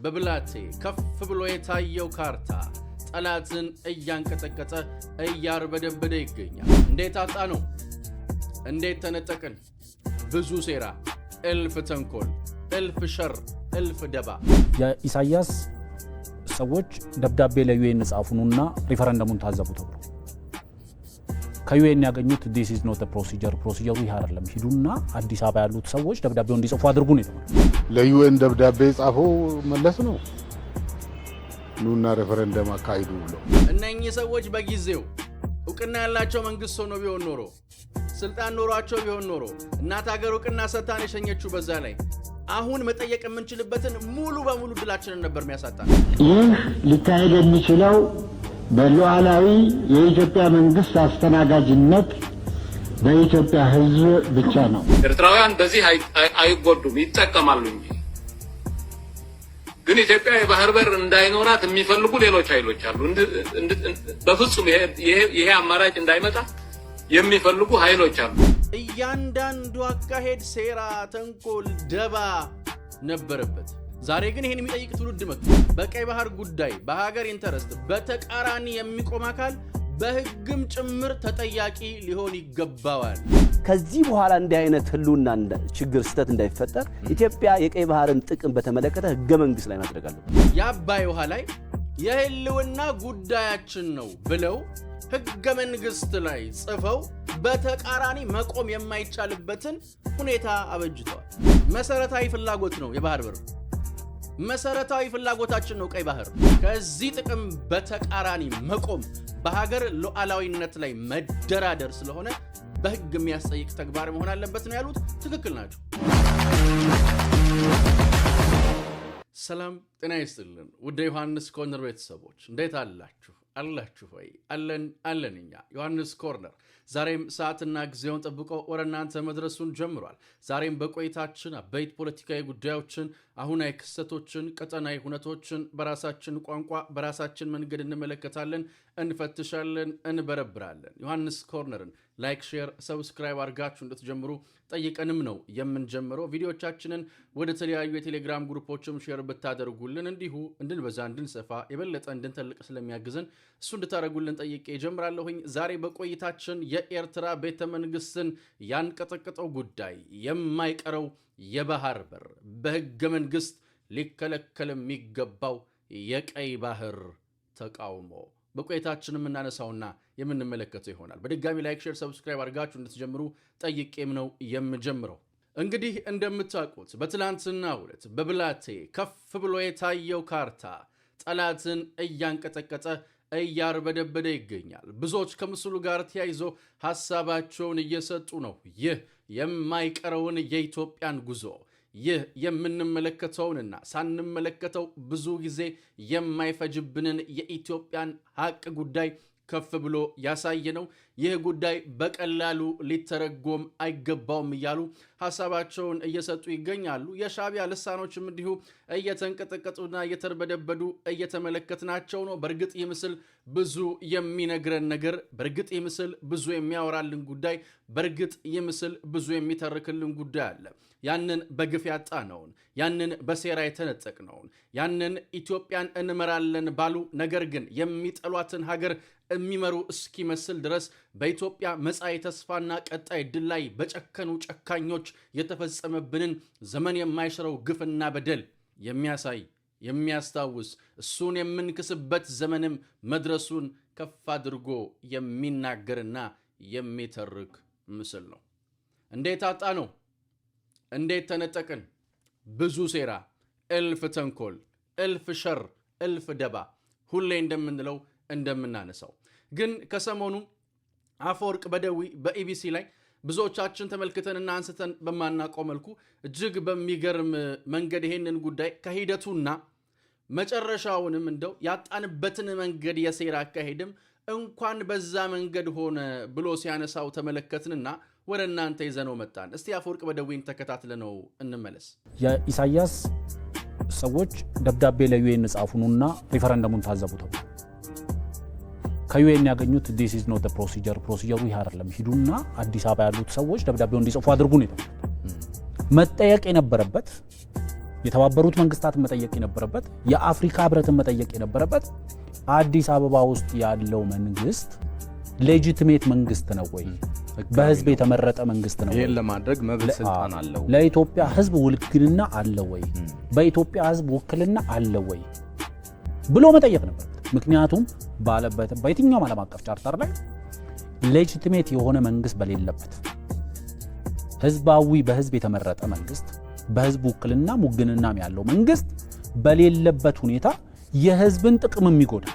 በብላቴ ከፍ ብሎ የታየው ካርታ ጠላትን እያንቀጠቀጠ እያርበደበደ ይገኛል። እንዴት አጣ ነው? እንዴት ተነጠቅን? ብዙ ሴራ፣ እልፍ ተንኮል፣ እልፍ ሸር፣ እልፍ ደባ። የኢሳያስ ሰዎች ደብዳቤ ለዩኤን ጻፉኑና ሪፈረንደሙን ታዘቡ ተብሎ ከዩኤን ያገኙት this is not a procedure ይህ አይደለም፣ ሂዱና አዲስ አበባ ያሉት ሰዎች ደብዳቤውን እንዲጽፉ አድርጉ ነው የተባለው። ለዩኤን ደብዳቤ ጻፈው መለስ ነው ኑና ሪፈረንደም አካሂዱ ብሎ። እነኚህ ሰዎች በጊዜው እውቅና ያላቸው መንግስት ሆኖ ቢሆን ኖሮ፣ ስልጣን ኖሯቸው ቢሆን ኖሮ፣ እናት ሀገር እውቅና ሰጥታን የሸኘችው በዛ ላይ አሁን መጠየቅ የምንችልበትን ሙሉ በሙሉ ድላችንን ነበር የሚያሳጣ። ይህ ሊካሄድ የሚችለው በሉዓላዊ የኢትዮጵያ መንግስት አስተናጋጅነት በኢትዮጵያ ሕዝብ ብቻ ነው። ኤርትራውያን በዚህ አይጎዱም፣ ይጠቀማሉ እንጂ። ግን ኢትዮጵያ የባህር በር እንዳይኖራት የሚፈልጉ ሌሎች ኃይሎች አሉ። በፍጹም ይሄ አማራጭ እንዳይመጣ የሚፈልጉ ኃይሎች አሉ። እያንዳንዱ አካሄድ ሴራ፣ ተንኮል፣ ደባ ነበረበት። ዛሬ ግን ይሄን የሚጠይቅ ትውልድ መጥቶ በቀይ ባህር ጉዳይ በሀገር ኢንተረስት በተቃራኒ የሚቆም አካል በህግም ጭምር ተጠያቂ ሊሆን ይገባዋል። ከዚህ በኋላ እንዲህ አይነት ህልውና ችግር ስተት እንዳይፈጠር ኢትዮጵያ የቀይ ባህርን ጥቅም በተመለከተ ህገ መንግስት ላይ ማድረግ አለበት። የአባይ ውሃ ላይ የህልውና ጉዳያችን ነው ብለው ህገ መንግስት ላይ ጽፈው በተቃራኒ መቆም የማይቻልበትን ሁኔታ አበጅተዋል። መሰረታዊ ፍላጎት ነው የባህር በር፣ መሰረታዊ ፍላጎታችን ነው ቀይ ባህር። ከዚህ ጥቅም በተቃራኒ መቆም በሀገር ሉዓላዊነት ላይ መደራደር ስለሆነ በህግ የሚያስጠይቅ ተግባር መሆን አለበት ነው ያሉት። ትክክል ናቸው። ሰላም ጤና ይስጥልን ውድ ዮሐንስ ኮርነር ቤተሰቦች እንዴት አላችሁ? አላችሁ ወይ? አለን እኛ ዮሐንስ ኮርነር ዛሬም ሰዓትና ጊዜውን ጠብቆ ወደ እናንተ መድረሱን ጀምሯል። ዛሬም በቆይታችን አበይት ፖለቲካዊ ጉዳዮችን፣ አሁናዊ ክስተቶችን፣ ቀጠናዊ ሁነቶችን በራሳችን ቋንቋ በራሳችን መንገድ እንመለከታለን፣ እንፈትሻለን፣ እንበረብራለን። ዮሐንስ ኮርነርን ላይክ፣ ሼር፣ ሰብስክራይብ አድርጋችሁ እንድትጀምሩ ጠይቀንም ነው የምንጀምረው። ቪዲዮቻችንን ወደ ተለያዩ የቴሌግራም ግሩፖችም ሼር ብታደርጉልን እንዲሁ እንድንበዛ እንድንሰፋ የበለጠ እንድንተልቅ ስለሚያግዝን እሱ እንድታደርጉልን ጠይቄ ጀምራለሁኝ። ዛሬ በቆይታችን የኤርትራ ቤተ መንግስትን ያንቀጠቀጠው ጉዳይ የማይቀረው የባህር በር በህገ መንግስት ሊከለከል የሚገባው የቀይ ባህር ተቃውሞ በቆይታችን የምናነሳውና የምንመለከተው ይሆናል። በድጋሚ ላይክ፣ ሼር፣ ሰብስክራይብ አድርጋችሁ እንድትጀምሩ ጠይቄም ነው የምጀምረው። እንግዲህ እንደምታውቁት በትላንትናው ዕለት በብላቴ ከፍ ብሎ የታየው ካርታ ጠላትን እያንቀጠቀጠ እያርበደበደ ይገኛል። ብዙዎች ከምስሉ ጋር ተያይዞ ሐሳባቸውን እየሰጡ ነው። ይህ የማይቀረውን የኢትዮጵያን ጉዞ፣ ይህ የምንመለከተውንና ሳንመለከተው ብዙ ጊዜ የማይፈጅብንን የኢትዮጵያን ሀቅ ጉዳይ ከፍ ብሎ ያሳየ ነው። ይህ ጉዳይ በቀላሉ ሊተረጎም አይገባውም እያሉ ሐሳባቸውን እየሰጡ ይገኛሉ። የሻዕቢያ ልሳኖችም እንዲሁ እየተንቀጠቀጡና እየተርበደበዱ እየተመለከትናቸው ነው። በእርግጥ ይህ ምስል ብዙ የሚነግረን ነገር፣ በእርግጥ ይህ ምስል ብዙ የሚያወራልን ጉዳይ፣ በእርግጥ ይህ ምስል ብዙ የሚተርክልን ጉዳይ አለ። ያንን በግፍ ያጣነውን፣ ያንን በሴራ የተነጠቅነውን፣ ያንን ኢትዮጵያን እንመራለን ባሉ ነገር ግን የሚጠሏትን ሀገር የሚመሩ እስኪመስል ድረስ በኢትዮጵያ መጻኢ ተስፋና ቀጣይ ድል ላይ በጨከኑ ጨካኞች የተፈጸመብንን ዘመን የማይሽረው ግፍና በደል የሚያሳይ የሚያስታውስ፣ እሱን የምንክስበት ዘመንም መድረሱን ከፍ አድርጎ የሚናገርና የሚተርክ ምስል ነው። እንዴት አጣ ነው? እንዴት ተነጠቅን? ብዙ ሴራ፣ እልፍ ተንኮል፣ እልፍ ሸር፣ እልፍ ደባ። ሁሌ እንደምንለው እንደምናነሳው ግን ከሰሞኑ አፈወርቅ በደዊ በኢቢሲ ላይ ብዙዎቻችን ተመልክተንና አንስተን በማናውቀው መልኩ እጅግ በሚገርም መንገድ ይሄንን ጉዳይ ከሂደቱና መጨረሻውንም እንደው ያጣንበትን መንገድ የሴራ አካሄድም እንኳን በዛ መንገድ ሆነ ብሎ ሲያነሳው ተመለከትንና ወደ እናንተ ይዘነው መጣን። እስቲ አፈወርቅ በደዊን ተከታትለነው እንመለስ። የኢሳያስ ሰዎች ደብዳቤ ለዩኤን ጻፉኑና ሪፈረንደሙን ታዘቡ ተብሎ ከዩኤን ያገኙት this is not a procedure ይህ አይደለም፣ ሂዱና አዲስ አበባ ያሉት ሰዎች ደብዳቤውን እንዲጽፉ አድርጉ ነው የተባለው። መጠየቅ የነበረበት የተባበሩት መንግስታትን መጠየቅ የነበረበት የአፍሪካ ህብረትን መጠየቅ የነበረበት አዲስ አበባ ውስጥ ያለው መንግስት ሌጂቲሜት መንግስት ነው ወይ? በህዝብ የተመረጠ መንግስት ነው ወይ? ይሄን ለማድረግ መብት ስልጣን አለው? ለኢትዮጵያ ህዝብ ውክልና አለው ወይ? በኢትዮጵያ ህዝብ ውክልና አለው ወይ ብሎ መጠየቅ ነበር። ምክንያቱም ባለበት በየትኛውም ዓለም አቀፍ ቻርተር ላይ ሌጂቲሜት የሆነ መንግስት በሌለበት ህዝባዊ በህዝብ የተመረጠ መንግስት በህዝብ ውክልና ሙግንናም ያለው መንግስት በሌለበት ሁኔታ የህዝብን ጥቅም የሚጎዳ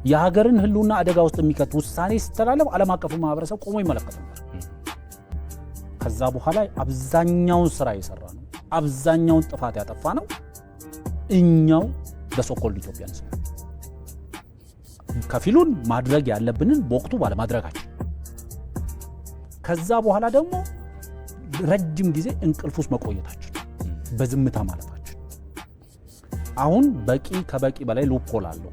የሀገርን ህልውና አደጋ ውስጥ የሚከት ውሳኔ ሲተላለፍ ዓለም አቀፉ ማህበረሰብ ቆሞ ይመለከት ነበር። ከዛ በኋላ አብዛኛውን ስራ የሰራ ነው፣ አብዛኛውን ጥፋት ያጠፋ ነው እኛው በሶኮልድ ኢትዮጵያንስ ነው። ከፊሉን ማድረግ ያለብንን በወቅቱ ባለማድረጋችን፣ ከዛ በኋላ ደግሞ ረጅም ጊዜ እንቅልፍ ውስጥ መቆየታችን፣ በዝምታ ማለፋችን። አሁን በቂ ከበቂ በላይ ሉፕሆል አለው።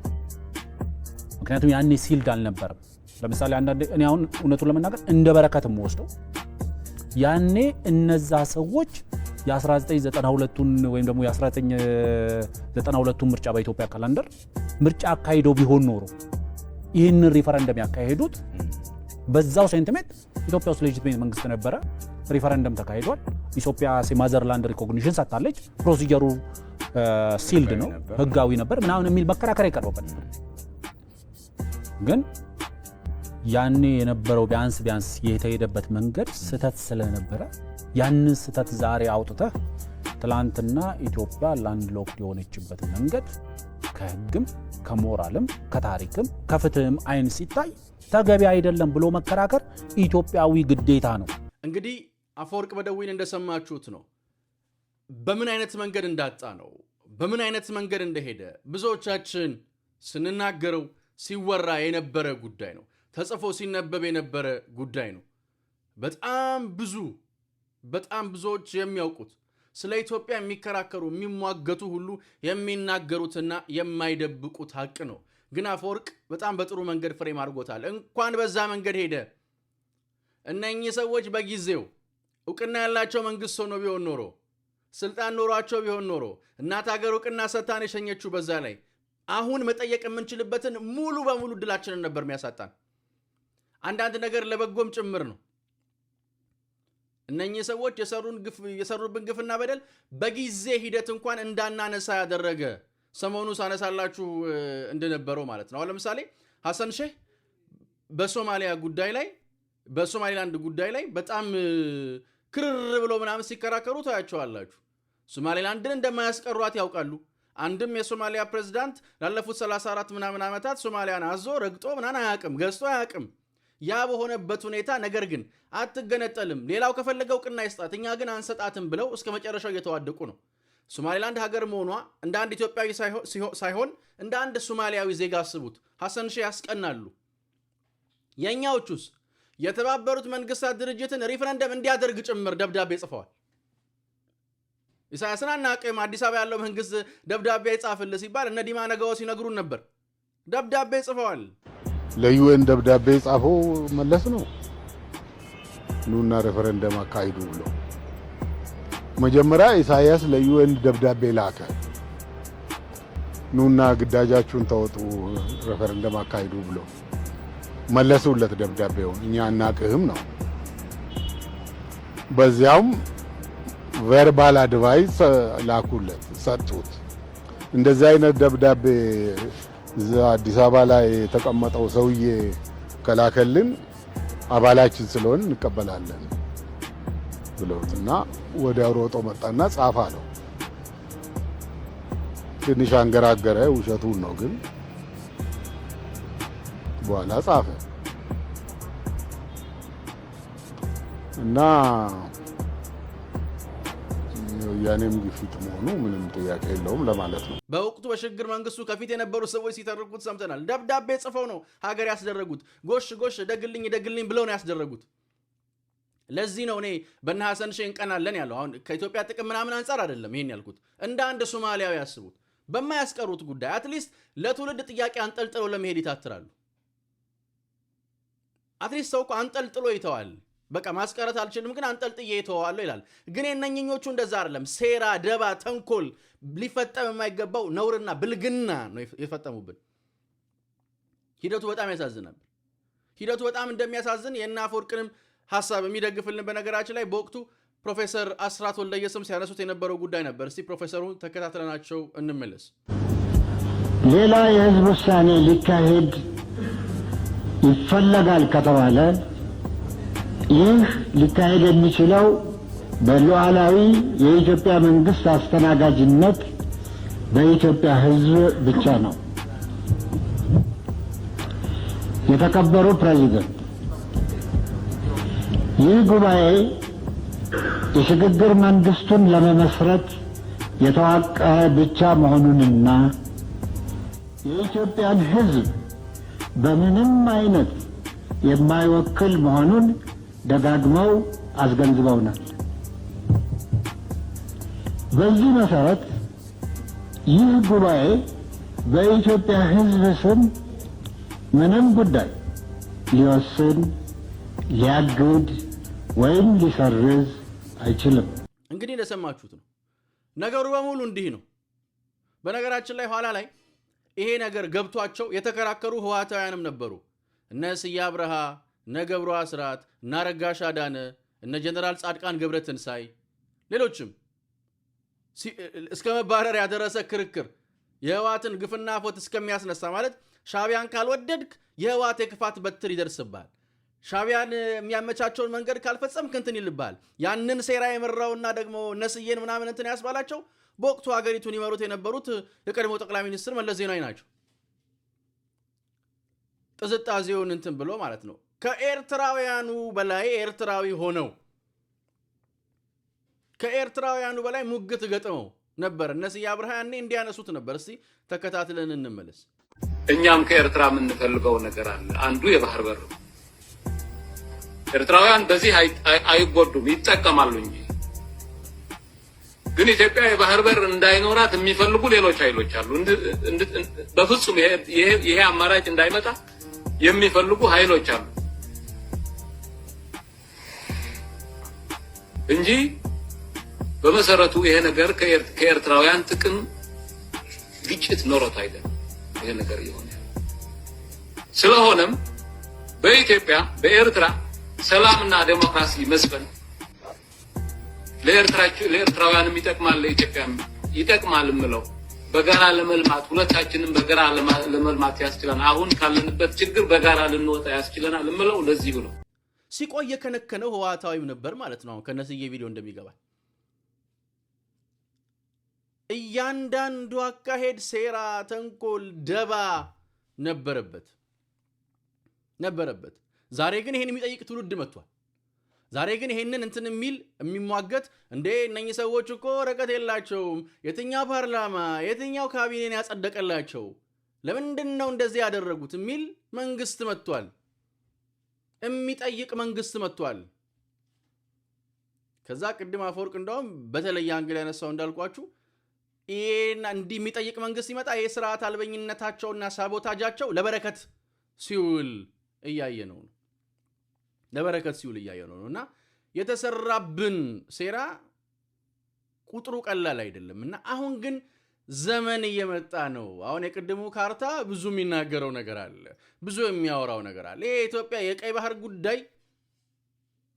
ምክንያቱም ያኔ ሲልድ አልነበረም። ለምሳሌ አንዳንዴ እኔ አሁን እውነቱን ለመናገር እንደ በረከት የምወስደው ያኔ እነዛ ሰዎች የ1992ቱን ወይም ደግሞ የ1992ቱን ምርጫ በኢትዮጵያ ካላንደር ምርጫ አካሂደው ቢሆን ኖሮ ይህንን ሪፈረንደም ያካሄዱት በዛው ሴንቲሜንት ኢትዮጵያ ውስጥ ሌጂቲሜት መንግስት ነበረ፣ ሪፈረንደም ተካሂዷል፣ ኢትዮጵያ ማዘርላንድ ሪኮግኒሽን ሰጥታለች፣ ፕሮሲጀሩ ሲልድ ነው፣ ህጋዊ ነበር ምናምን የሚል መከራከሪያ ይቀርበበት ነበር። ግን ያኔ የነበረው ቢያንስ የተሄደበት መንገድ ስህተት ስለነበረ ያንን ስህተት ዛሬ አውጥተህ ትላንትና ኢትዮጵያ ላንድ ሎክድ የሆነችበት መንገድ ከህግም ከሞራልም ከታሪክም ከፍትህም አይን ሲታይ ተገቢ አይደለም ብሎ መከራከር ኢትዮጵያዊ ግዴታ ነው። እንግዲህ አፈወርቅ በደዊን እንደሰማችሁት ነው። በምን አይነት መንገድ እንዳጣ ነው፣ በምን አይነት መንገድ እንደሄደ ብዙዎቻችን ስንናገረው ሲወራ የነበረ ጉዳይ ነው። ተጽፎ ሲነበብ የነበረ ጉዳይ ነው። በጣም ብዙዎች የሚያውቁት ስለ ኢትዮጵያ የሚከራከሩ የሚሟገቱ ሁሉ የሚናገሩትና የማይደብቁት ሀቅ ነው። ግን አፈወርቅ በጣም በጥሩ መንገድ ፍሬም አድርጎታል። እንኳን በዛ መንገድ ሄደ። እነኚህ ሰዎች በጊዜው እውቅና ያላቸው መንግስት ሆኖ ቢሆን ኖሮ፣ ስልጣን ኖሯቸው ቢሆን ኖሮ፣ እናት ሀገር እውቅና ሰጥታን የሸኘችው በዛ ላይ አሁን መጠየቅ የምንችልበትን ሙሉ በሙሉ እድላችንን ነበር የሚያሳጣን። አንዳንድ ነገር ለበጎም ጭምር ነው። እነኚህ ሰዎች የሰሩብን ግፍና በደል በጊዜ ሂደት እንኳን እንዳናነሳ ያደረገ ሰሞኑ ሳነሳላችሁ እንደነበረው ማለት ነው። አሁን ለምሳሌ ሐሰን ሼህ በሶማሊላንድ ጉዳይ ላይ በጣም ክርር ብሎ ምናምን ሲከራከሩ ታያቸዋላችሁ። ሶማሊላንድን እንደማያስቀሯት ያውቃሉ። አንድም የሶማሊያ ፕሬዝዳንት ላለፉት 34 ምናምን ዓመታት ሶማሊያን አዞ ረግጦ ምናምን አያውቅም፣ ገዝቶ አያውቅም። ያ በሆነበት ሁኔታ ነገር ግን አትገነጠልም፣ ሌላው ከፈለገው እውቅና ይስጣት፣ እኛ ግን አንሰጣትም ብለው እስከ መጨረሻው እየተዋደቁ ነው። ሶማሊላንድ ሀገር መሆኗ እንደ አንድ ኢትዮጵያዊ ሳይሆን እንደ አንድ ሶማሊያዊ ዜጋ አስቡት። ሐሰን ሼህ ያስቀናሉ። የኛዎቹስ የተባበሩት መንግስታት ድርጅትን ሪፈረንደም እንዲያደርግ ጭምር ደብዳቤ ጽፈዋል። ኢሳያስን አናውቅም፣ አዲስ አበባ ያለው መንግስት ደብዳቤ ይጻፍልህ ሲባል እነ ዲማ ነገዎ ሲነግሩን ነበር። ደብዳቤ ጽፈዋል። ለዩኤን ደብዳቤ ጻፈው መለስ ነው ኑና ሬፈረንደም አካሂዱ ብሎ። መጀመሪያ ኢሳያስ ለዩኤን ደብዳቤ ላከ። ኑና ግዳጃችሁን ተወጡ ሬፈረንደም አካሂዱ ብሎ መለሱለት ደብዳቤውን። እኛ አናውቅህም ነው። በዚያውም ቨርባል አድቫይስ ላኩለት፣ ሰጡት። እንደዚህ አይነት ደብዳቤ አዲስ አበባ ላይ የተቀመጠው ሰውዬ ከላከልን አባላችን ስለሆን እንቀበላለን ብለውትና ወዲያው ሮጦ መጣና ጻፈ አለው። ትንሽ አንገራገረ፣ ውሸቱን ነው ግን በኋላ ጻፈ እና ያኔም ግፊት መሆኑ ምንም ጥያቄ የለውም ለማለት ነው። በወቅቱ በሽግግር መንግስቱ ከፊት የነበሩ ሰዎች ሲተርኩት ሰምተናል። ደብዳቤ ጽፈው ነው ሀገር ያስደረጉት። ጎሽ ደግልኝ ብለው ነው ያስደረጉት። ለዚህ ነው እኔ በእነ ሐሰን ሼህ እንቀናለን ያለው። አሁን ከኢትዮጵያ ጥቅም ምናምን አንጻር አይደለም ይሄን ያልኩት። እንደ አንድ ሶማሊያዊ ያስቡት። በማያስቀሩት ጉዳይ አትሊስት ለትውልድ ጥያቄ አንጠልጥለው ለመሄድ ይታትራሉ። አትሊስት ሰው እኮ አንጠልጥሎ ይተዋል። በቃ ማስቀረት አልችልም ግን አንጠልጥዬ እተዋለሁ ይላል። ግን የነኝኞቹ እንደዛ አይደለም። ሴራ፣ ደባ፣ ተንኮል ሊፈጠም የማይገባው ነውርና ብልግና ነው የፈጠሙብን። ሂደቱ በጣም ያሳዝናል። ሂደቱ በጣም እንደሚያሳዝን የእነ አፈወርቅንም ሐሳብ የሚደግፍልን በነገራችን ላይ በወቅቱ ፕሮፌሰር አስራት ወልደየስም ሲያነሱት የነበረው ጉዳይ ነበር። እስቲ ፕሮፌሰሩን ተከታትለናቸው እንመለስ። ሌላ የህዝብ ውሳኔ ሊካሄድ ይፈለጋል ከተባለ ይህ ሊካሄድ የሚችለው በሉዓላዊ የኢትዮጵያ መንግስት አስተናጋጅነት በኢትዮጵያ ህዝብ ብቻ ነው። የተከበሩ ፕሬዝዳንት፣ ይህ ጉባኤ የሽግግር መንግስቱን ለመመስረት የተዋቀረ ብቻ መሆኑንና የኢትዮጵያን ህዝብ በምንም አይነት የማይወክል መሆኑን ደጋግመው አስገንዝበውናል። በዚህ መሰረት ይህ ጉባኤ በኢትዮጵያ ህዝብ ስም ምንም ጉዳይ ሊወስን፣ ሊያግድ ወይም ሊሰርዝ አይችልም። እንግዲህ እንደሰማችሁት ነው። ነገሩ በሙሉ እንዲህ ነው። በነገራችን ላይ ኋላ ላይ ይሄ ነገር ገብቷቸው የተከራከሩ ህወሓታውያንም ነበሩ። እነ ስዬ አብርሃ፣ እነ ገብሩ አስራት፣ እነ አረጋሽ አዳነ፣ እነ ጀነራል ጻድቃን ገብረትንሳይ ሌሎችም እስከ መባረር ያደረሰ ክርክር የህወሓትን ግፍና ፎት እስከሚያስነሳ ማለት ሻዕቢያን ካልወደድክ የህወሓት የክፋት በትር ይደርስብሃል፣ ሻዕቢያን የሚያመቻቸውን መንገድ ካልፈጸምክ እንትን ይልብሃል። ያንን ሴራ የመራውና ደግሞ ነስዬን ምናምን እንትን ያስባላቸው በወቅቱ ሀገሪቱን ይመሩት የነበሩት የቀድሞ ጠቅላይ ሚኒስትር መለስ ዜናዊ ናቸው። ጥዝጣዜውን እንትን ብሎ ማለት ነው። ከኤርትራውያኑ በላይ ኤርትራዊ ሆነው ከኤርትራውያኑ በላይ ሙግት ገጥመው ነበር። እነዚህ አብርሃ ያኔ እንዲያነሱት ነበር። እስቲ ተከታትለን እንመለስ። እኛም ከኤርትራ የምንፈልገው ነገር አለ። አንዱ የባህር በር ነው። ኤርትራውያን በዚህ አይጎዱም፣ ይጠቀማሉ እንጂ። ግን ኢትዮጵያ የባህር በር እንዳይኖራት የሚፈልጉ ሌሎች ኃይሎች አሉ። በፍጹም ይሄ አማራጭ እንዳይመጣ የሚፈልጉ ኃይሎች አሉ እንጂ በመሰረቱ ይሄ ነገር ከኤርትራውያን ጥቅም ግጭት ኖሮት አይደለም ይሄ ነገር ይሆናል። ስለሆነም በኢትዮጵያ በኤርትራ ሰላምና ዴሞክራሲ መስፈን ለኤርትራውያንም ይጠቅማል፣ ለኢትዮጵያም ይጠቅማል ምለው በጋራ ለመልማት ሁለታችንም በጋራ ለመልማት ያስችለናል። አሁን ካለንበት ችግር በጋራ ልንወጣ ያስችለናል ምለው ለዚህ ብሎ ሲቆይ የከነከነው ህወሓታዊው ነበር ማለት ነው። ከነስዬ ቪዲዮ እንደሚገባ እያንዳንዱ አካሄድ ሴራ፣ ተንኮል፣ ደባ ነበረበት። ዛሬ ግን ይሄን የሚጠይቅ ትውልድ መጥቷል። ዛሬ ግን ይሄንን እንትን የሚሟገት እንዴ እነኚህ ሰዎች እኮ ወረቀት የላቸውም፣ የትኛው ፓርላማ የትኛው ካቢኔን ያጸደቀላቸው፣ ለምንድን ነው እንደዚህ ያደረጉት የሚል መንግስት መጥቷል። የሚጠይቅ መንግስት መጥቷል። ከዛ ቅድም አፈወርቅ እንደውም በተለየ አንግል ያነሳው እንዳልኳችሁ ይሄና እንዲህ የሚጠይቅ መንግስት ይመጣ የስርዓት አልበኝነታቸውና ሳቦታጃቸው ለበረከት ሲውል እያየ ነው። እና የተሰራብን ሴራ ቁጥሩ ቀላል አይደለም። እና አሁን ግን ዘመን እየመጣ ነው። አሁን የቅድሙ ካርታ ብዙ የሚናገረው ነገር አለ፣ ብዙ የሚያወራው ነገር አለ። ይሄ የኢትዮጵያ የቀይ ባህር ጉዳይ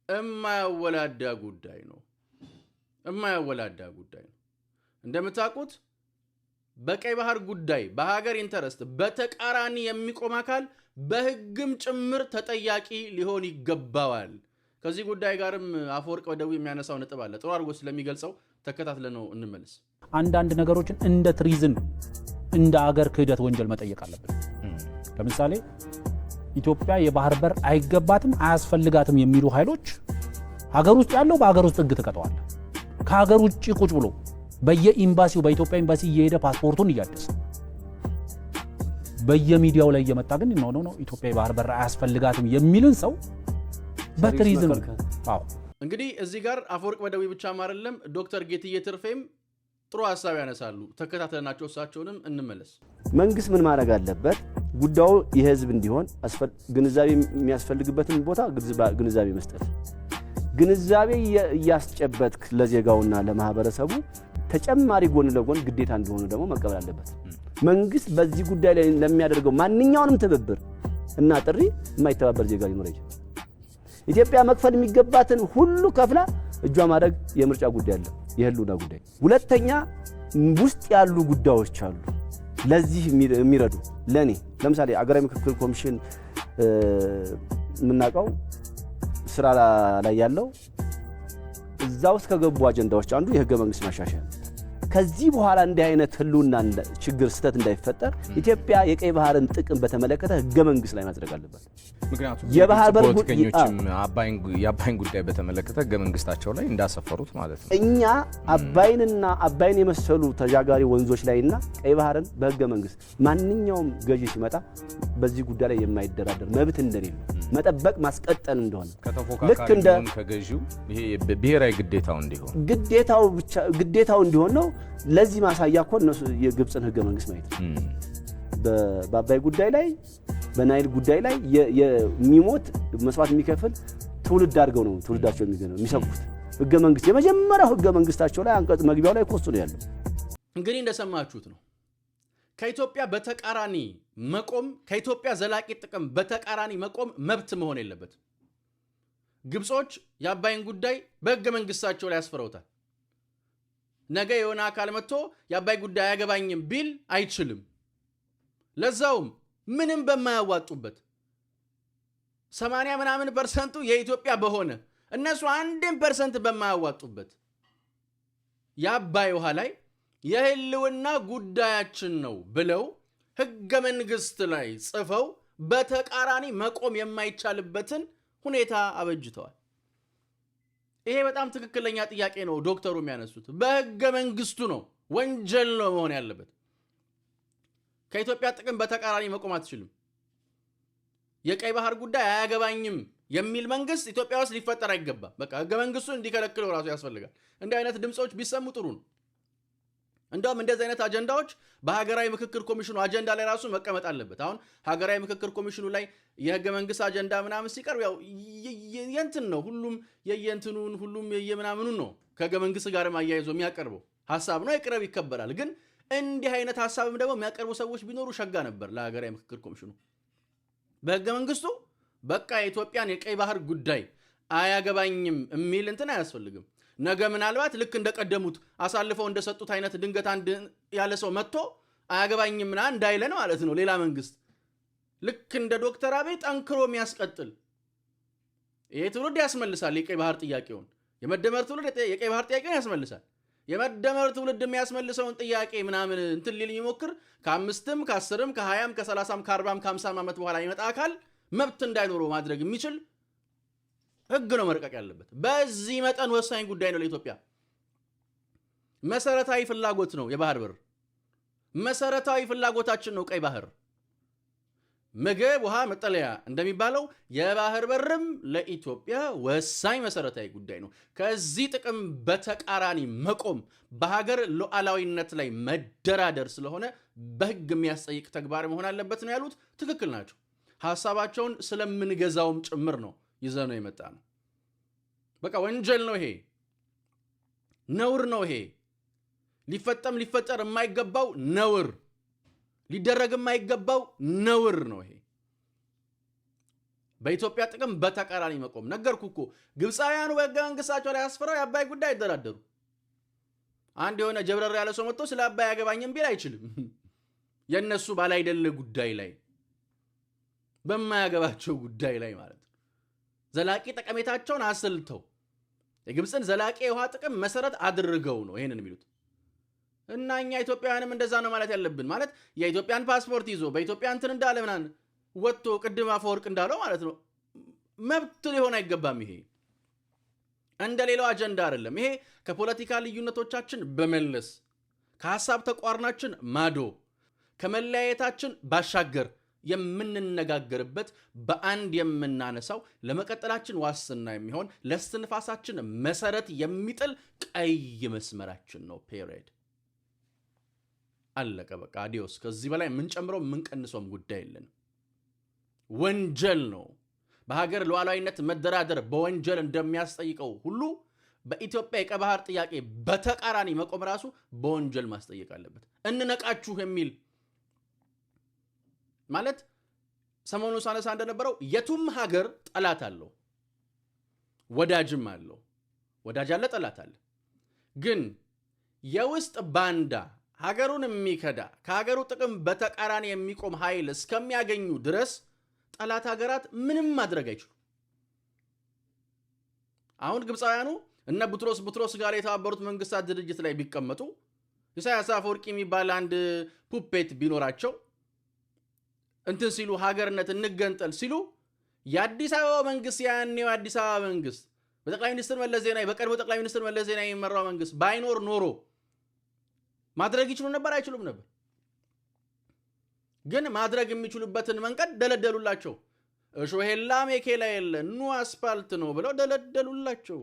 የማያወላዳ ጉዳይ ነው። እንደምታውቁት በቀይ ባህር ጉዳይ በሀገር ኢንተረስት በተቃራኒ የሚቆም አካል በህግም ጭምር ተጠያቂ ሊሆን ይገባዋል። ከዚህ ጉዳይ ጋርም አፈወርቅ በደቡብ የሚያነሳው ነጥብ አለ። ጥሩ አድርጎ ስለሚገልጸው ተከታትለን ነው እንመለስ። አንዳንድ ነገሮችን እንደ ትሪዝን እንደ አገር ክህደት ወንጀል መጠየቅ አለብን። ለምሳሌ ኢትዮጵያ የባህር በር አይገባትም አያስፈልጋትም የሚሉ ኃይሎች ሀገር ውስጥ ያለው በሀገር ውስጥ ህግ ተቀጠዋል። ከሀገር ውጭ ቁጭ ብሎ በየኤምባሲው በኢትዮጵያ ኤምባሲ እየሄደ ፓስፖርቱን እያደሰ በየሚዲያው ላይ እየመጣ ግን ነው ኢትዮጵያ የባህር በር አያስፈልጋትም የሚልን ሰው በትሪዝን አዎ። እንግዲህ እዚህ ጋር አፈወርቅ በደቡብ ብቻ አይደለም ዶክተር ጌትዬ ትርፌም ጥሩ ሐሳብ ያነሳሉ። ተከታተልናቸው፣ እሳቸውንም እንመለስ። መንግስት ምን ማድረግ አለበት? ጉዳዩ የህዝብ እንዲሆን ግንዛቤ የሚያስፈልግበትን ቦታ ግንዛቤ መስጠት፣ ግንዛቤ ያስጨበጥክ ለዜጋውና ለማህበረሰቡ ተጨማሪ ጎን ለጎን ግዴታ እንደሆነ ደግሞ መቀበል አለበት። መንግስት በዚህ ጉዳይ ላይ ለሚያደርገው ማንኛውንም ትብብር እና ጥሪ የማይተባበር ዜጋ ሊኖር ይችላል። ኢትዮጵያ መክፈል የሚገባትን ሁሉ ከፍላ እጇ ማድረግ የምርጫ ጉዳይ አለ፣ የህልውና ጉዳይ። ሁለተኛ ውስጥ ያሉ ጉዳዮች አሉ ለዚህ የሚረዱ ለኔ ለምሳሌ አገራዊ ምክክር ኮሚሽን ምናቀው ስራ ላይ ያለው እዛ ውስጥ ከገቡ አጀንዳዎች አንዱ የህገ መንግስት ማሻሻያ። ከዚህ በኋላ እንዲህ አይነት ህልውና ችግር ስተት እንዳይፈጠር ኢትዮጵያ የቀይ ባህርን ጥቅም በተመለከተ ህገ መንግስት ላይ ማጽደቅ አለበት። ምክንያቱም የባህር በር ፖለቲከኞችም የአባይን ጉዳይ በተመለከተ ህገ መንግስታቸው ላይ እንዳሰፈሩት ማለት ነው። እኛ አባይንና አባይን የመሰሉ ተሻጋሪ ወንዞች ላይና ቀይ ባህርን በህገ መንግስት ማንኛውም ገዢ ሲመጣ በዚህ ጉዳይ ላይ የማይደራደር መብት እንደሌለ መጠበቅ ማስቀጠል እንደሆነ ከተፎካካሪ ከገዢው ይሄ ብሔራዊ ግዴታው እንዲሆን ነው። ለዚህ ማሳያ እኮ እነሱ የግብፅን ህገ መንግስት ማየት ነው። በአባይ ጉዳይ ላይ በናይል ጉዳይ ላይ የሚሞት መስዋዕት የሚከፍል ትውልድ አድርገው ነው ትውልዳቸው የሚሰብኩት ህገ መንግስት። የመጀመሪያው ህገ መንግስታቸው ላይ አንቀጽ መግቢያው ላይ ኮስቱ ነው ያለው። እንግዲህ እንደሰማችሁት ነው ከኢትዮጵያ በተቃራኒ መቆም፣ ከኢትዮጵያ ዘላቂ ጥቅም በተቃራኒ መቆም መብት መሆን የለበት። ግብጾች የአባይን ጉዳይ በህገ መንግስታቸው ላይ ያስፈረውታል። ነገ የሆነ አካል መጥቶ የአባይ ጉዳይ አያገባኝም ቢል አይችልም። ለዛውም ምንም በማያዋጡበት 80% የኢትዮጵያ በሆነ እነሱ 1% በማያዋጡበት የአባይ ውሃ ላይ የህልውና ጉዳያችን ነው ብለው ህገ መንግስት ላይ ጽፈው በተቃራኒ መቆም የማይቻልበትን ሁኔታ አበጅተዋል። ይሄ በጣም ትክክለኛ ጥያቄ ነው ዶክተሩ የሚያነሱት። በህገ መንግስቱ ነው ወንጀል ነው መሆን ያለበት። ከኢትዮጵያ ጥቅም በተቃራኒ መቆም አትችልም። የቀይ ባህር ጉዳይ አያገባኝም የሚል መንግስት ኢትዮጵያ ውስጥ ሊፈጠር አይገባም። በቃ ህገ መንግስቱን እንዲከለክለው ራሱ ያስፈልጋል። እንዲህ አይነት ድምጾች ቢሰሙ ጥሩ ነው። እንደውም እንደዚህ አይነት አጀንዳዎች በሀገራዊ ምክክር ኮሚሽኑ አጀንዳ ላይ ራሱ መቀመጥ አለበት። አሁን ሀገራዊ ምክክር ኮሚሽኑ ላይ የህገ መንግስት አጀንዳ ምናምን ሲቀርብ ያው የእንትን ነው ሁሉም የየእንትኑን ሁሉም የየምናምኑን ነው ከህገ መንግስት ጋርም አያይዞ የሚያቀርበው ሐሳብ ነው። ይቅረብ ይከበራል። ግን እንዲህ አይነት ሐሳብም ደግሞ የሚያቀርቡ ሰዎች ቢኖሩ ሸጋ ነበር ለሀገራዊ ምክክር ኮሚሽኑ። በህገ መንግስቱ በቃ የኢትዮጵያን የቀይ ባህር ጉዳይ አያገባኝም የሚል እንትን አያስፈልግም። ነገ ምናልባት ልክ እንደቀደሙት አሳልፈው እንደሰጡት አይነት ድንገት አንድ ያለ ሰው መጥቶ አያገባኝምና እንዳይለን ማለት ነው ሌላ መንግስት ልክ እንደ ዶክተር አብይ ጠንክሮ የሚያስቀጥል ይሄ ትውልድ ያስመልሳል። የቀይ ባህር ጥያቄውን የመደመር ትውልድ የቀይ ባህር ጥያቄውን ያስመልሳል። የመደመር ትውልድ የሚያስመልሰውን ጥያቄ ምናምን እንትን ሊል ይሞክር ከ5ም ከ10ም ከ20ም ከ30ም ከ40ም ከ50ም ዓመት በኋላ ይመጣ አካል መብት እንዳይኖረው ማድረግ የሚችል ህግ ነው መርቀቅ ያለበት። በዚህ መጠን ወሳኝ ጉዳይ ነው ለኢትዮጵያ። መሰረታዊ ፍላጎት ነው የባህር በር። መሰረታዊ ፍላጎታችን ነው ቀይ ባህር። ምግብ፣ ውሃ፣ መጠለያ እንደሚባለው የባህር በርም ለኢትዮጵያ ወሳኝ መሰረታዊ ጉዳይ ነው። ከዚህ ጥቅም በተቃራኒ መቆም በሀገር ሉዓላዊነት ላይ መደራደር ስለሆነ በህግ የሚያስጠይቅ ተግባር መሆን አለበት ነው ያሉት። ትክክል ናቸው። ሐሳባቸውን ስለምንገዛውም ጭምር ነው ይዘነው የመጣ ነው። በቃ ወንጀል ነው ይሄ፣ ነውር ነው ይሄ፣ ሊፈጠር የማይገባው ነውር፣ ሊደረግ የማይገባው ነውር ነው ይሄ። በኢትዮጵያ ጥቅም በተቃራኒ መቆም ነገርኩ እኮ። ግብፃውያኑ በህገ መንግስታቸው ላይ አስፈራው የአባይ ጉዳይ አይደራደሩ። አንድ የሆነ ጀብረር ያለ ሰው መጥቶ ስለ አባይ አያገባኝም ቢል አይችልም። የነሱ ባላይደለ ጉዳይ ላይ በማያገባቸው ጉዳይ ላይ ማለት ነው ዘላቂ ጠቀሜታቸውን አስልተው የግብፅን ዘላቂ የውሃ ጥቅም መሰረት አድርገው ነው ይሄንን የሚሉት። እና እኛ ኢትዮጵያውያንም እንደዛ ነው ማለት ያለብን። ማለት የኢትዮጵያን ፓስፖርት ይዞ በኢትዮጵያ እንትን እንዳለ ምናምን ወጥቶ ቅድም አፈወርቅ እንዳለው ማለት ነው መብት ሊሆን አይገባም። ይሄ እንደ ሌላው አጀንዳ አይደለም። ይሄ ከፖለቲካ ልዩነቶቻችን በመለስ ከሐሳብ ተቋርናችን ማዶ ከመለያየታችን ባሻገር የምንነጋገርበት በአንድ የምናነሳው ለመቀጠላችን ዋስትና የሚሆን ለስትንፋሳችን መሰረት የሚጥል ቀይ መስመራችን ነው። ፔሪድ አለቀ በቃ አዲዮስ። ከዚህ በላይ የምንጨምረው የምንቀንሰውም ጉዳይ የለን። ወንጀል ነው። በሀገር ሉዓላዊነት መደራደር በወንጀል እንደሚያስጠይቀው ሁሉ በኢትዮጵያ የቀይ ባህር ጥያቄ በተቃራኒ መቆም ራሱ በወንጀል ማስጠየቅ አለበት። እንነቃችሁ የሚል ማለት ሰሞኑን ሳነሳ እንደነበረው የቱም ሀገር ጠላት አለው፣ ወዳጅም አለው። ወዳጅ አለ፣ ጠላት አለ። ግን የውስጥ ባንዳ ሀገሩን የሚከዳ ከሀገሩ ጥቅም በተቃራኒ የሚቆም ኃይል እስከሚያገኙ ድረስ ጠላት ሀገራት ምንም ማድረግ አይችሉም። አሁን ግብፃውያኑ እነ ቡትሮስ ጋር የተባበሩት መንግስታት ድርጅት ላይ ቢቀመጡ ኢሳያስ አፈወርቂ የሚባል አንድ ፑፔት ቢኖራቸው እንትን ሲሉ ሀገርነት እንገንጠል ሲሉ የአዲስ አበባ መንግስት ያኔው የአዲስ አበባ መንግስት በጠቅላይ ሚኒስትር መለስ ዜናዊ በቀድሞ ጠቅላይ ሚኒስትር መለስ ዜናዊ የሚመራው መንግስት ባይኖር ኖሮ ማድረግ ይችሉ ነበር? አይችሉም ነበር። ግን ማድረግ የሚችሉበትን መንገድ ደለደሉላቸው። እሾህ የለ አሜኬላ የለ ኑ አስፓልት ነው ብለው ደለደሉላቸው።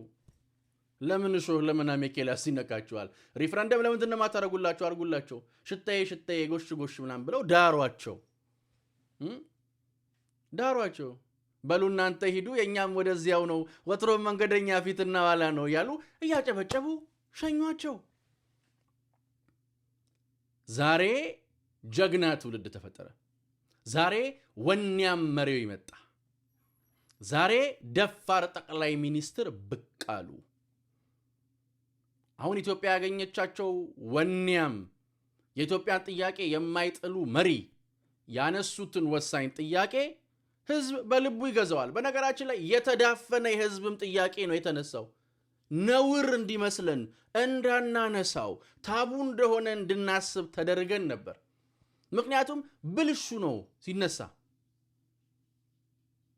ለምን እሾህ ለምን አሜኬላ ሲነካቸዋል? ሪፍረንደም ለምንድን ነው የማታደርጉላቸው? አድርጉላቸው። ሽታዬ ጎሽ ምናምን ብለው ዳሯቸው። በሉ እናንተ ሂዱ፣ የእኛም ወደዚያው ነው፣ ወትሮም መንገደኛ ፊትና ኋላ ነው እያሉ እያጨበጨቡ ሸኟቸው። ዛሬ ጀግና ትውልድ ተፈጠረ። ዛሬ ወኔያም መሪው ይመጣ። ዛሬ ደፋር ጠቅላይ ሚኒስትር ብቅ አሉ። አሁን ኢትዮጵያ ያገኘቻቸው ወኔያም የኢትዮጵያን ጥያቄ የማይጥሉ መሪ ያነሱትን ወሳኝ ጥያቄ ህዝብ በልቡ ይገዛዋል። በነገራችን ላይ የተዳፈነ የህዝብም ጥያቄ ነው የተነሳው። ነውር እንዲመስለን እንዳናነሳው ታቡ እንደሆነ እንድናስብ ተደርገን ነበር። ምክንያቱም ብልሹ ነው ሲነሳ፣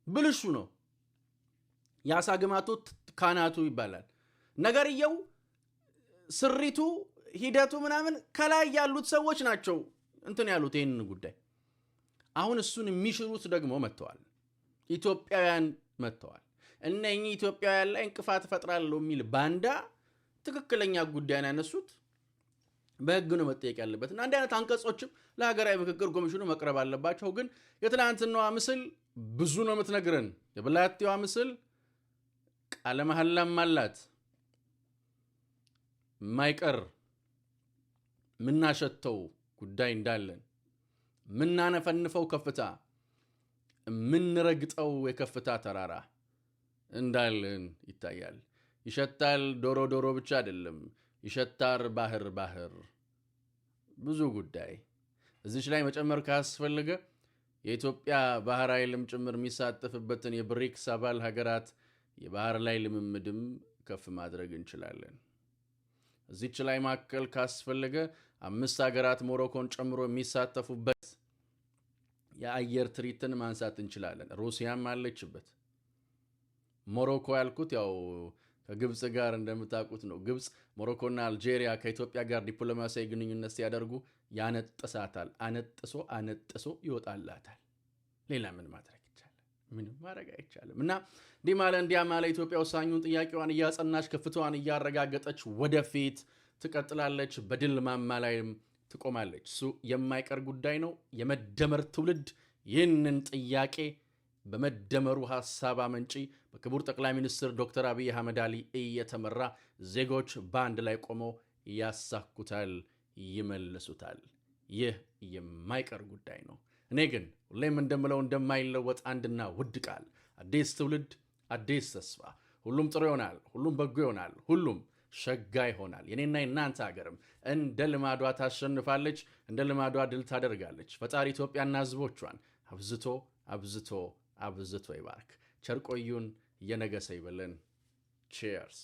ብልሹ ነው። የአሳ ግማቱ ካናቱ ይባላል። ነገርየው ስሪቱ ሂደቱ ምናምን ከላይ ያሉት ሰዎች ናቸው እንትን ያሉት ይህንን ጉዳይ። አሁን እሱን የሚሽሩት ደግሞ መጥተዋል። ኢትዮጵያውያን መጥተዋል። እነኚህ ኢትዮጵያውያን ላይ እንቅፋት ፈጥራለሁ የሚል ባንዳ ትክክለኛ ጉዳይን ያነሱት በህግ ነው መጠየቅ ያለበት እና አንድ አይነት አንቀጾችም ለሀገራዊ ምክክር ኮሚሽኑ መቅረብ አለባቸው። ግን የትናንትናዋ ምስል ብዙ ነው የምትነግረን። የብላቴዋ ምስል ቃለ መሐላም አላት። ማይቀር ምናሸተው ጉዳይ እንዳለን፣ ምናነፈንፈው ከፍታ፣ ምንረግጠው የከፍታ ተራራ እንዳለን ይታያል። ይሸታል። ዶሮ ብቻ አይደለም፣ ይሸታር ባህር ብዙ ጉዳይ። እዚች ላይ መጨመር ካስፈልገ የኢትዮጵያ ባህር ኃይልም ጭምር የሚሳተፍበትን የብሪክስ አባል ሀገራት የባህር ላይ ልምምድም ከፍ ማድረግ እንችላለን። እዚች ላይ ማከል ካስፈልገ 5 ሀገራት ሞሮኮን ጨምሮ የሚሳተፉበት የአየር ትርኢትን ማንሳት እንችላለን። ሩሲያም አለችበት። ሞሮኮ ያልኩት ያው ከግብፅ ጋር እንደምታውቁት ነው። ግብፅ ሞሮኮና አልጄሪያ ከኢትዮጵያ ጋር ዲፕሎማሲያዊ ግንኙነት ሲያደርጉ ያነጥሳታል። አነጥሶ ይወጣላታል። ሌላ ምን ማድረግ ይቻላል? ምንም ማድረግ አይቻልም። እና እንዲያ ማለ ኢትዮጵያ ወሳኙን ጥያቄዋን እያጸናች ከፍታዋን እያረጋገጠች ወደፊት ትቀጥላለች። በድል ማማ ላይም ትቆማለች። እሱ የማይቀር ጉዳይ ነው። የመደመር ትውልድ ይህንን ጥያቄ በመደመሩ ሐሳብ አመንጪ በክቡር ጠቅላይ ሚኒስትር ዶክተር አብይ አህመድ አሊ እየተመራ ዜጎች በአንድ ላይ ቆመው ያሳኩታል፣ ይመልሱታል። ይህ የማይቀር ጉዳይ ነው። እኔ ግን ሁሌም እንደምለው እንደማይለወጥ አንድና ውድ ቃል፣ አዲስ ትውልድ፣ አዲስ ተስፋ። ሁሉም ጥሩ ይሆናል፣ ሁሉም በጎ ይሆናል፣ ሁሉም ሸጋ ይሆናል። የኔና የናንተ ሀገርም እንደ ልማዷ ታሸንፋለች፣ እንደ ልማዷ ድል ታደርጋለች። ፈጣሪ ኢትዮጵያና ሕዝቦቿን አብዝቶ ይባርክ። ቸር ቆዩን። የነገሰ ይበለን። ቺርስ